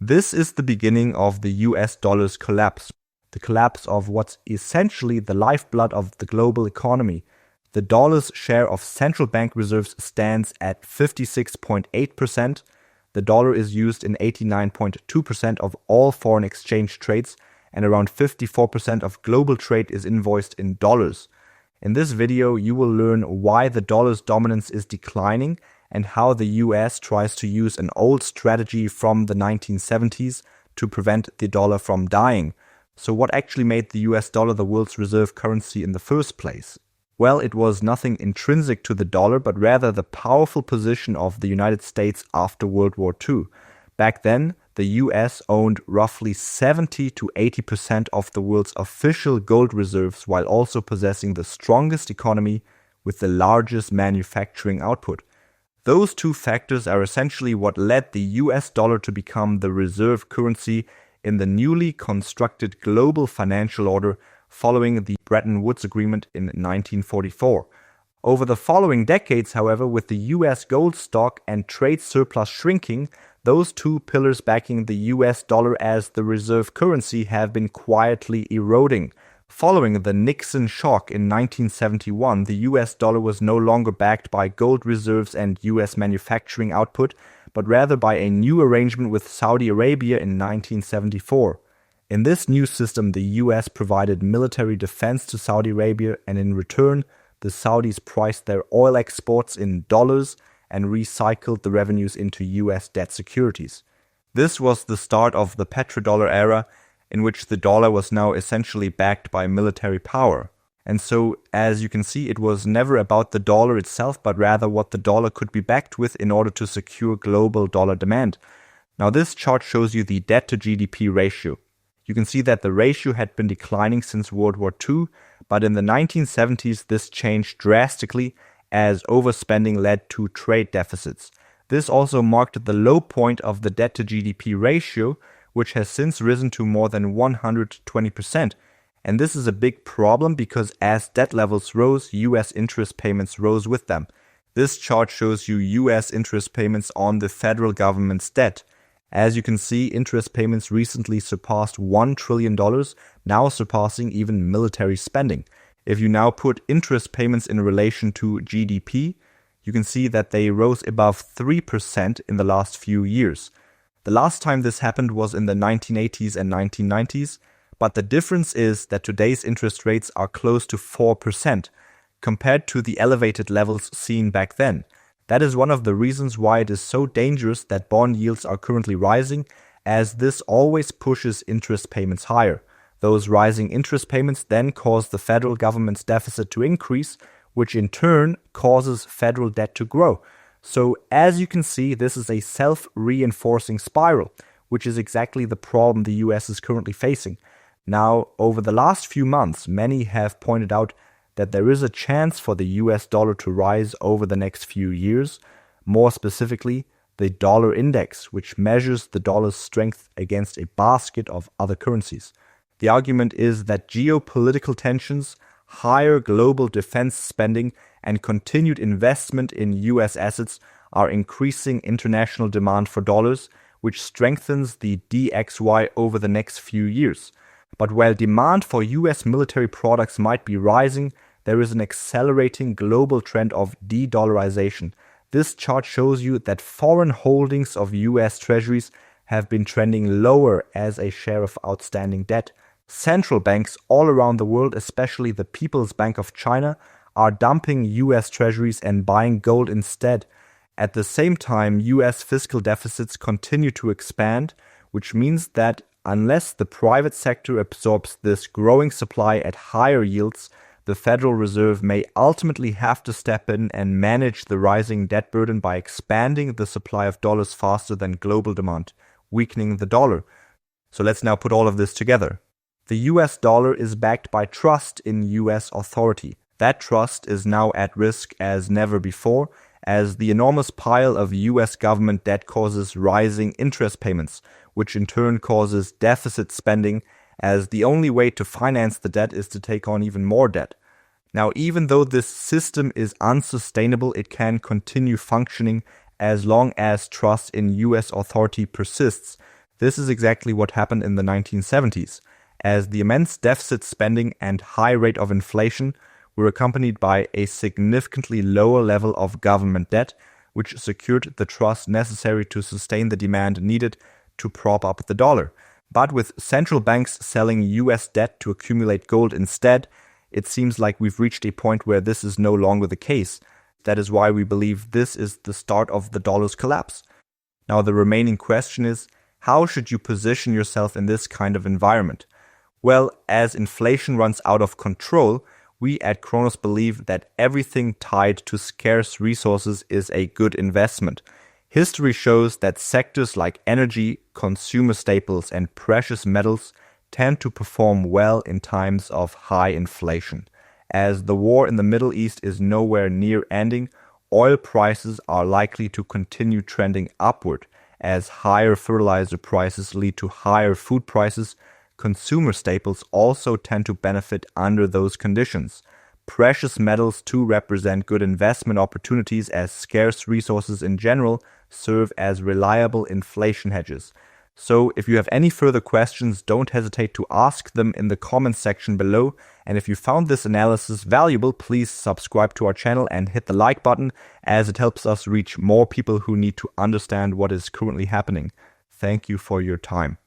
This is the beginning of the US dollar's collapse, the collapse of what's essentially the lifeblood of the global economy. The dollar's share of central bank reserves stands at 56.8%. The dollar is used in 89.2% of all foreign exchange trades, and around 54% of global trade is invoiced in dollars. In this video, you will learn why the dollar's dominance is declining and how the US tries to use an old strategy from the 1970s to prevent the dollar from dying. So what actually made the US dollar the world's reserve currency in the first place? Well, it was nothing intrinsic to the dollar, but rather the powerful position of the United States after World War II. Back then, the US owned roughly 70 to 80% of the world's official gold reserves, while also possessing the strongest economy with the largest manufacturing output. Those two factors are essentially what led the US dollar to become the reserve currency in the newly constructed global financial order following the Bretton Woods Agreement in 1944. Over the following decades, however, with the US gold stock and trade surplus shrinking, those two pillars backing the US dollar as the reserve currency have been quietly eroding. Following the Nixon Shock in 1971, the US dollar was no longer backed by gold reserves and US manufacturing output, but rather by a new arrangement with Saudi Arabia in 1974. In this new system, the US provided military defense to Saudi Arabia, and in return, the Saudis priced their oil exports in dollars and recycled the revenues into US debt securities. This was the start of the Petrodollar era, in which the dollar was now essentially backed by military power. And so, as you can see, it was never about the dollar itself, but rather what the dollar could be backed with in order to secure global dollar demand. Now, this chart shows you the debt-to-GDP ratio. You can see that the ratio had been declining since World War II, but in the 1970s this changed drastically as overspending led to trade deficits. This also marked the low point of the debt-to-GDP ratio, which has since risen to more than 120%. And this is a big problem because as debt levels rose, US interest payments rose with them. This chart shows you US interest payments on the federal government's debt. As you can see, interest payments recently surpassed $1 trillion, now surpassing even military spending. If you now put interest payments in relation to GDP, you can see that they rose above 3% in the last few years. The last time this happened was in the 1980s and 1990s, but the difference is that today's interest rates are close to 4% compared to the elevated levels seen back then. That is one of the reasons why it is so dangerous that bond yields are currently rising, as this always pushes interest payments higher. Those rising interest payments then cause the federal government's deficit to increase, which in turn causes federal debt to grow. So as you can see, this is a self-reinforcing spiral, which is exactly the problem the US is currently facing. Now, over the last few months, many have pointed out that there is a chance for the US dollar to rise over the next few years. More specifically, the dollar index, which measures the dollar's strength against a basket of other currencies. The argument is that geopolitical tensions, higher global defense spending, and continued investment in US assets are increasing international demand for dollars, which strengthens the DXY over the next few years. But while demand for US military products might be rising, there is an accelerating global trend of de-dollarization. This chart shows you that foreign holdings of US Treasuries have been trending lower as a share of outstanding debt. Central banks all around the world, especially the People's Bank of China, are dumping US Treasuries and buying gold instead. At the same time, US fiscal deficits continue to expand, which means that unless the private sector absorbs this growing supply at higher yields, the Federal Reserve may ultimately have to step in and manage the rising debt burden by expanding the supply of dollars faster than global demand, weakening the dollar. So let's now put all of this together. The US dollar is backed by trust in US authority. That trust is now at risk as never before, as the enormous pile of US government debt causes rising interest payments, which in turn causes deficit spending, as the only way to finance the debt is to take on even more debt. Now, even though this system is unsustainable, it can continue functioning as long as trust in US authority persists. This is exactly what happened in the 1970s, as the immense deficit spending and high rate of inflation were accompanied by a significantly lower level of government debt, which secured the trust necessary to sustain the demand needed to prop up the dollar. But with central banks selling US debt to accumulate gold instead, it seems like we've reached a point where this is no longer the case. That is why we believe this is the start of the dollar's collapse. Now the remaining question is, how should you position yourself in this kind of environment? Well, as inflation runs out of control, we at Kronos believe that everything tied to scarce resources is a good investment. History shows that sectors like energy, consumer staples, and precious metals tend to perform well in times of high inflation. As the war in the Middle East is nowhere near ending, oil prices are likely to continue trending upward. As higher fertilizer prices lead to higher food prices, consumer staples also tend to benefit under those conditions. Precious metals too represent good investment opportunities, as scarce resources in general serve as reliable inflation hedges. So if you have any further questions, don't hesitate to ask them in the comments section below. And if you found this analysis valuable, please subscribe to our channel and hit the like button, as it helps us reach more people who need to understand what is currently happening. Thank you for your time.